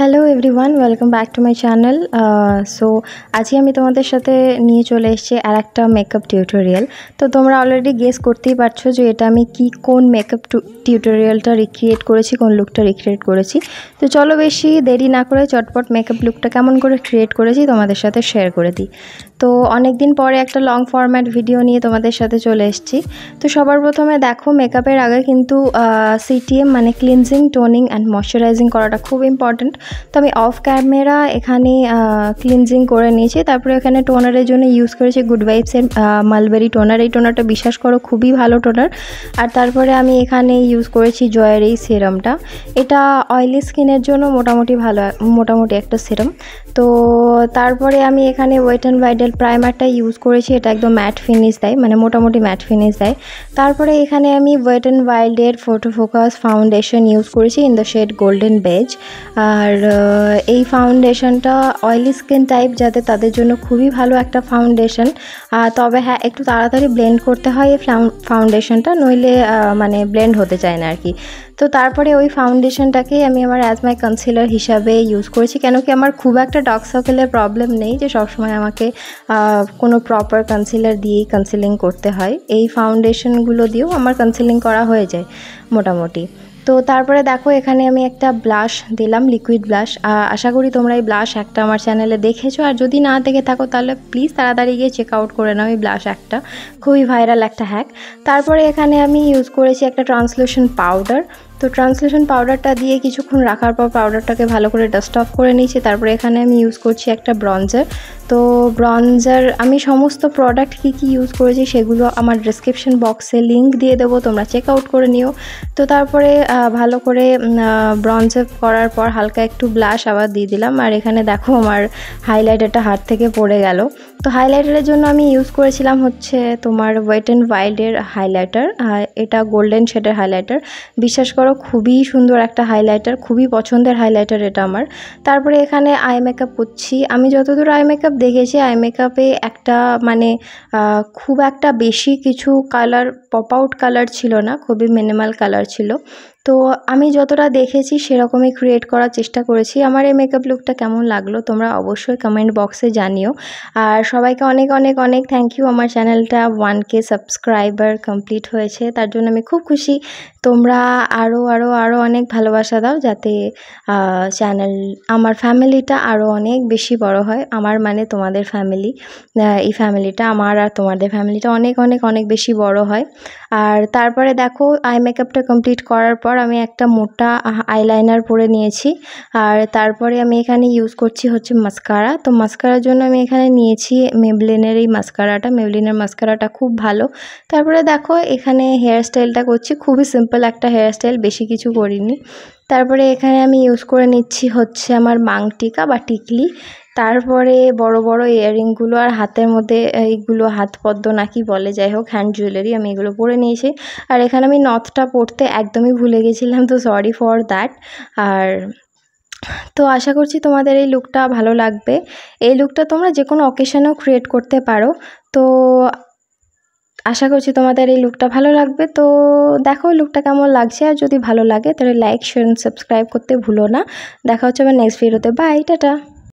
Hello everyone, welcome back to my channel. So আজকে আমি তোমাদের সাথে নিয়ে চলে এসেছি আর একটা মেকআপ টিউটোরিয়াল। তো তোমরা অলরেডি গেস করতেই পারছো যে এটা আমি কোন মেকআপ টিউটোরিয়ালটা রিক্রিয়েট করেছি, কোন লুকটা রিক্রিয়েট করেছি। তো চলো বেশি দেরি না করে চটপট মেকআপ লুকটা কেমন করে ক্রিয়েট করেছি তোমাদের সাথে শেয়ার করে দিই। তো অনেক দিন পরে একটা লং ফরম্যাট ভিডিও নিয়ে তোমাদের সাথে চলে এসেছি। তো সবার প্রথমে দেখো, মেকআপের আগে কিন্তু সিটিএম মানে ক্লিনজিং, টোনিং অ্যান্ড ময়শ্চারাইজিং করাটা খুব ইম্পর্ট্যান্ট। তো আমি অফ ক্যামেরা এখানে ক্লিনজিং করে নিয়েছি, তারপরে এখানে টোনারের জন্য ইউজ করেছি গুড ভাইবসের মালবেরি টোনার। এই টোনারটা বিশ্বাস করো খুবই ভালো টোনার। আর তারপরে আমি এখানে ইউজ করেছি জয়ের এই সিরামটা। এটা অয়েলি স্কিনের জন্য মোটামুটি একটা সিরাম। তো তারপরে আমি এখানে ওয়েট অ্যান্ড ওয়াইল্ডের প্রাইমারটা ইউজ করেছি। এটা একদম ম্যাট ফিনিশ দেয়, মানে মোটামুটি ম্যাট ফিনিশ দেয়। তারপরে এখানে আমি ওয়েট অ্যান্ড ওয়াইল্ডের ফটো ফোকাস ফাউন্ডেশন ইউজ করেছি in the shade golden beige. আর এই ফাউন্ডেশনটা অয়েলি স্কিন টাইপ যাতে তাদের জন্য খুবই ভালো একটা ফাউন্ডেশন। তবে হ্যাঁ, একটু তাড়াতাড়ি ব্লেন্ড করতে হয় এই ফাউন্ডেশনটা, নইলে মানে ব্লেন্ড হতে চায় না আর কি। তো তারপরে ওই ফাউন্ডেশনটাকেই আমি আমার অ্যাজ মাই কনসিলার হিসাবে ইউজ করেছি, কেন কি আমার খুব একটা ডার্ক সার্কেলের প্রবলেম নেই যে সবসময় আমাকে কোনো প্রপার কনসিলার দিয়েই কনসিলিং করতে হয়। এই ফাউন্ডেশনগুলো দিয়েও আমার কনসিলিং করা হয়ে যায় মোটামুটি। তো তারপরে দেখো, এখানে আমি একটা ব্লাশ দিলাম, লিকুইড ব্লাশ। আশা করি তোমরা এই ব্লাশ একটা আমার চ্যানেলে দেখেছো, আর যদি না দেখে থাকো তাহলে প্লিজ তাড়াতাড়ি গিয়ে চেক আউট করে নাও। এই ব্লাশ একটা খুবই ভাইরাল একটা হ্যাক। তারপরে এখানে আমি ইউজ করেছি একটা ট্রান্সলুশন পাউডার। তো ট্রান্সলুশন পাউডারটা দিয়ে কিছুক্ষণ রাখার পর পাউডারটাকে ভালো করে ডাস্ট অফ করে নিয়েছি। তারপরে এখানে আমি ইউজ করছি একটা ব্রঞ্জার। তো ব্রঞ্জার আমি সমস্ত প্রোডাক্ট কী ইউজ করেছি সেগুলো আমার ডেসক্রিপশন বক্সে লিঙ্ক দিয়ে দেবো, তোমরা চেক আউট করে নিও। তো তারপরে ভালো করে ব্রঞ্জার করার পর হালকা একটু ব্লাশ আবার দিয়ে দিলাম। আর এখানে দেখো আমার হাইলাইটারটা হাত থেকে পড়ে গেল। তো হাইলাইটারের জন্য আমি ইউজ করেছিলাম হচ্ছে তোমার ওয়েট অ্যান্ড ওয়াইল্ডের হাইলাইটার। এটা গোল্ডেন শেডের হাইলাইটার। বিশ্বাস করো খুবই সুন্দর একটা হাইলাইটার, খুবই পছন্দের হাইলাইটার এটা আমার। তারপরে এখানে আই মেকআপ করছি। আমি যতদূর আই মেকআপ দেখেছি, আই মেকআপে একটা মানে খুব একটা বেশি কিছু কালার, পপ আউট কালার ছিল না, খুবই মিনিমাল কালার ছিল। তো আমি যতটা দেখেছি সেরকমই ক্রিয়েট করার চেষ্টা করেছি। আমার এই মেকআপ লুকটা কেমন লাগলো তোমরা অবশ্যই কমেন্ট বক্সে জানিও। আর সবাইকে অনেক অনেক অনেক থ্যাংক ইউ। আমার চ্যানেলটা 1K সাবস্ক্রাইবার কমপ্লিট হয়েছে, তার জন্য আমি খুব খুশি। তোমরা আরও অনেক ভালোবাসা দাও যাতে চ্যানেল, আমার ফ্যামিলিটা আরও অনেক বেশি বড় হয়। আমার মানে তোমাদের ফ্যামিলি, এই ফ্যামিলিটা আমার আর তোমাদের ফ্যামিলিটা অনেক অনেক অনেক বেশি বড় হয়। আর তারপরে দেখো, আই মেকআপটা কমপ্লিট করার পর আমি একটা মোটা আইলাইনার পরে নিয়েছি। আর তারপরে আমি এখানে ইউজ করছি হচ্ছে মাস্কারা। তো মাস্কারার জন্য আমি এখানে নিয়েছি মেবলিনের এই মাস্কারাটা। মেবলিনের মাস্কারাটা খুব ভালো। তারপরে দেখো, এখানে হেয়ার স্টাইলটা করছি, খুবই সিম্পল একটা হেয়ার স্টাইল, বেশি কিছু করিনি। তারপরে এখানে আমি ইউজ করে নিচ্ছি হচ্ছে আমার মাংটিকা বা টিকলি। তারপরে বড় বড় ইয়াররিংগুলো আর হাতের মধ্যে এইগুলো হাতপদ্ম নাকি বলে, যাই হোক হ্যান্ড জুয়েলারি, আমি এগুলো পরে নিয়েছি। আর এখানে আমি নথটা পরতে একদমই ভুলে গেছিলাম, তো সরি ফর দ্যাট। আর তো আশা করছি তোমাদের এই লুকটা ভালো লাগবে। এই লুকটা তোমরা যে কোনো অকেশনেও ক্রিয়েট করতে পারো। তো আশা করছি তোমাদের এই লুকটা ভালো লাগবে। তো দেখো লুকটা কেমন লাগছে, আর যদি ভালো লাগে তাহলে লাইক, শেয়ার, সাবস্ক্রাইব করতে ভুলো না। দেখা হচ্ছে আমার নেক্সট ভিডিওতে। Bye, tata.